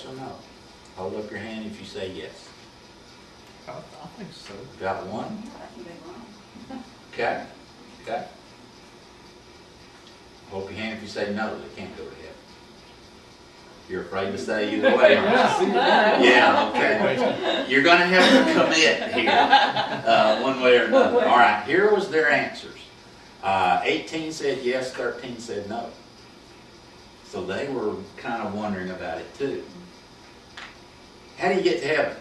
or no? Hold up your hand if you say yes. I think so. Got one? I think they're wrong. Okay. Okay. Hold up your hand if you say no, they can't go to heaven. You're afraid to say either way, aren't you? Yeah, okay. You're going to have to commit here, one way or another. All right, here was their answers. 18 said yes, 13 said no. So they were kind of wondering about it too. How do you get to heaven?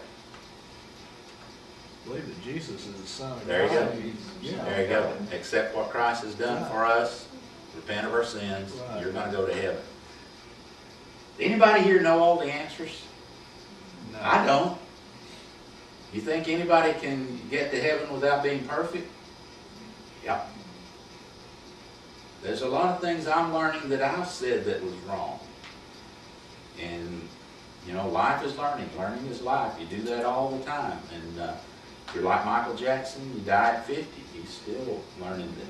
I believe that Jesus is the Son of God. There you go. Yeah. There you go. Accept what Christ has done for us. Repent of our sins. Right. You're going to go to heaven. Anybody here know all the answers? No. I don't. You think anybody can get to heaven without being perfect? Yep. There's a lot of things I'm learning that I've said that was wrong. And, you know, life is learning. Learning is life. You do that all the time. And if you're like Michael Jackson, you die at 50. He's still learning that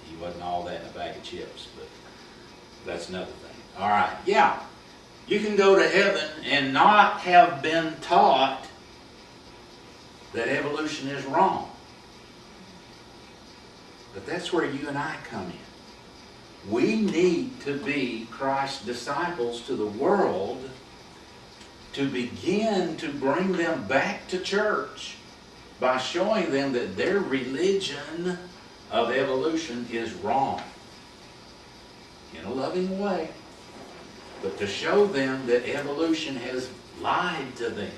he wasn't all that in a bag of chips. But that's another thing. All right. Yeah. You can go to heaven and not have been taught that evolution is wrong. But that's where you and I come in. We need to be Christ's disciples to the world to begin to bring them back to church by showing them that their religion of evolution is wrong. In a loving way. But to show them that evolution has lied to them.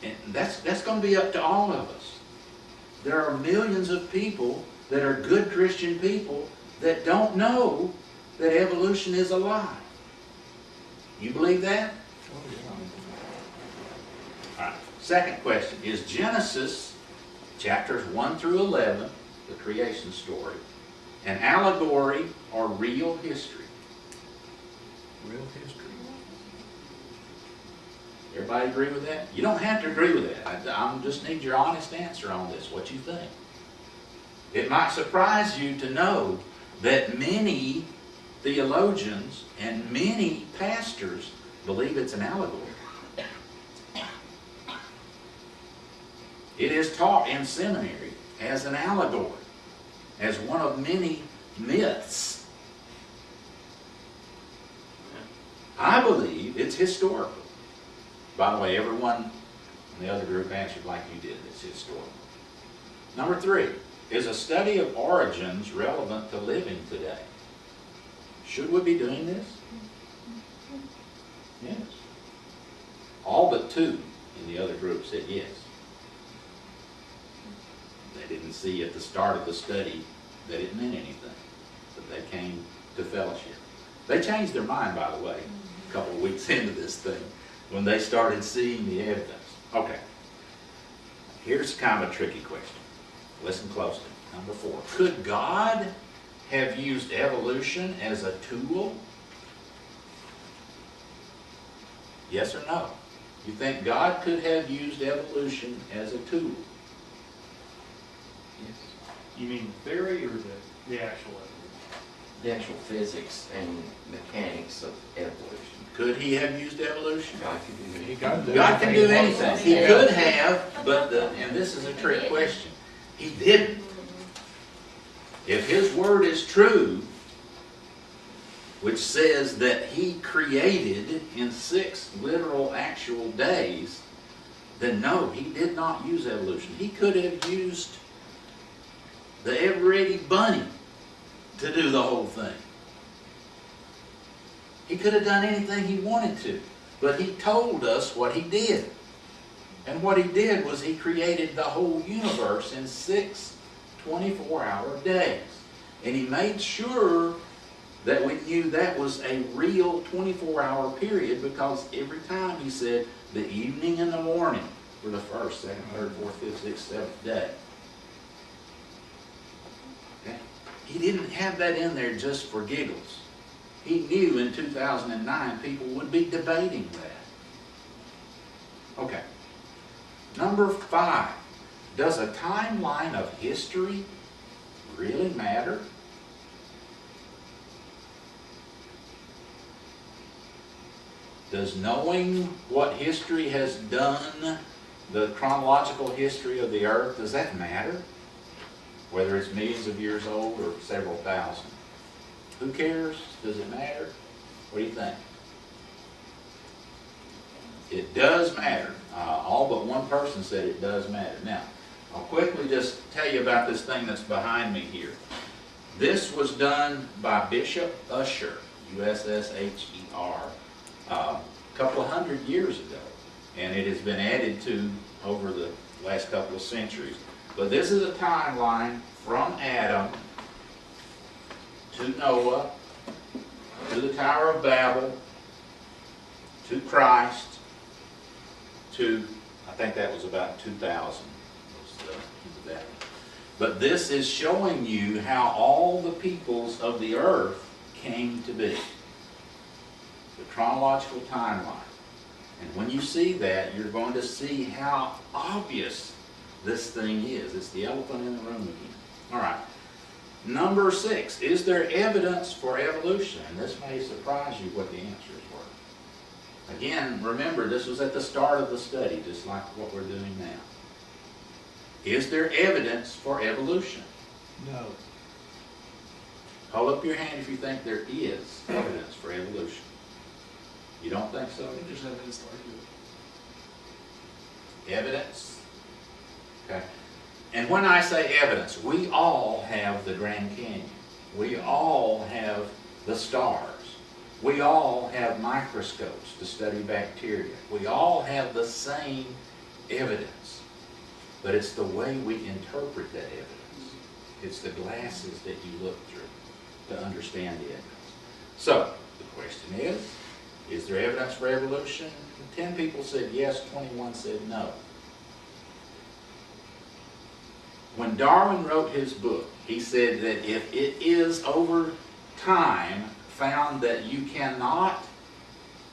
And that's going to be up to all of us. There are millions of people that are good Christian people that don't know that evolution is a lie. You believe that? Oh, yeah. All right. Second question. Is Genesis chapters 1 through 11, the creation story, an allegory or real history? Real history. Everybody agree with that? You don't have to agree with that. I just need your honest answer on this. What you think? It might surprise you to know that many theologians and many pastors believe it's an allegory. It is taught in seminary as an allegory, as one of many myths. I believe it's historical. By the way, everyone in the other group answered like you did. It's historical. Number 3, is a study of origins relevant to living today? Should we be doing this? Yes. All but 2 in the other group said yes. They didn't see at the start of the study that it meant anything, but they came to fellowship. They changed their mind, by the way, a couple of weeks into this thing, when they started seeing the evidence. Okay. Here's kind of a tricky question. Listen closely. Number 4. Could God have used evolution as a tool? Yes or no? You think God could have used evolution as a tool? Yes. You mean the theory or the actual evidence? The actual physics and mechanics of evolution. Could he have used evolution? God could do anything. God can do anything. He could have, but and this is a trick question. He didn't. If his word is true, which says that he created in 6 literal actual days, then no, he did not use evolution. He could have used the ever-ready bunny to do the whole thing. He could have done anything he wanted to, but he told us what he did. And what he did was he created the whole universe in 6 24-hour days. And he made sure that we knew that was a real 24-hour period, because every time he said the evening and the morning were the 1st, 2nd, 3rd, 4th, 5th, 6th, 7th day. Okay? He didn't have that in there just for giggles. He knew in 2009 people would be debating that. Okay. Number 5. Does a timeline of history really matter? Does knowing what history has done, the chronological history of the earth, does that matter? Whether it's millions of years old or several thousand. Who cares? Does it matter? What do you think? It does matter. All but one person said it does matter. Now, I'll quickly just tell you about this thing that's behind me here. This was done by Bishop Usher, U-S-S-H-E-R, a couple of hundred years ago. And it has been added to over the last couple of centuries. But this is a timeline from Adam to Noah, to the Tower of Babel, to Christ, to, I think that was about 2000. But this is showing you how all the peoples of the earth came to be. The chronological timeline. And when you see that, you're going to see how obvious this thing is. It's the elephant in the room again. All right. Number 6, is there evidence for evolution? And this may surprise you what the answers were. Again, remember, this was at the start of the study, just like what we're doing now. Is there evidence for evolution? No. Hold up your hand if you think there is evidence for evolution. You don't think so? There's evidence to argue it. Evidence? Okay. And when I say evidence, we all have the Grand Canyon. We all have the stars. We all have microscopes to study bacteria. We all have the same evidence. But it's the way we interpret that evidence. It's the glasses that you look through to understand the evidence. So, the question is there evidence for evolution? 10 people said yes, 21 said no. When Darwin wrote his book, he said that if it is over time found that you cannot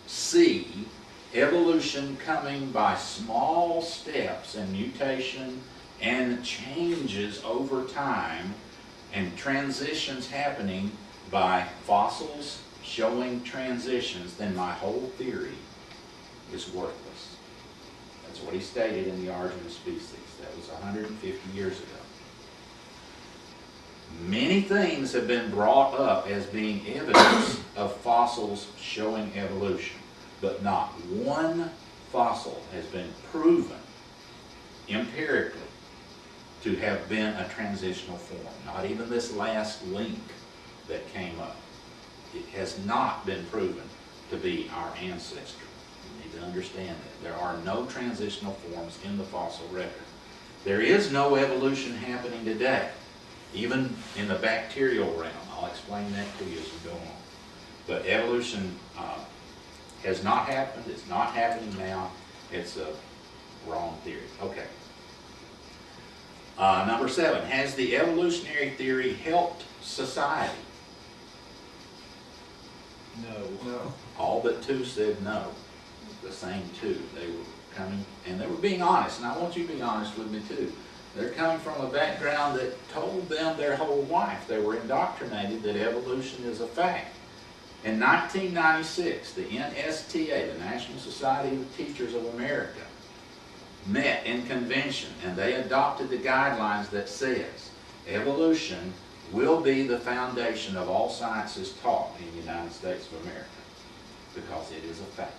see evolution coming by small steps and mutation and changes over time and transitions happening by fossils showing transitions, then my whole theory is worthless. That's what he stated in The Origin of Species. That was 150 years ago. Many things have been brought up as being evidence of fossils showing evolution, but not one fossil has been proven empirically to have been a transitional form. Not even this last link that came up. It has not been proven to be our ancestor. You need to understand that. There are no transitional forms in the fossil record. There is no evolution happening today, even in the bacterial realm. I'll explain that to you as we go on. But evolution has not happened. It's not happening now. It's a wrong theory. Okay. Number 7, has the evolutionary theory helped society? No. All but 2 said no. The same 2. They were coming, and they were being honest, and I want you to be honest with me too. They're coming from a background that told them their whole life. They were indoctrinated that evolution is a fact. In 1996, the NSTA, the National Society of Teachers of America, met in convention, and they adopted the guidelines that says evolution will be the foundation of all sciences taught in the United States of America, because it is a fact.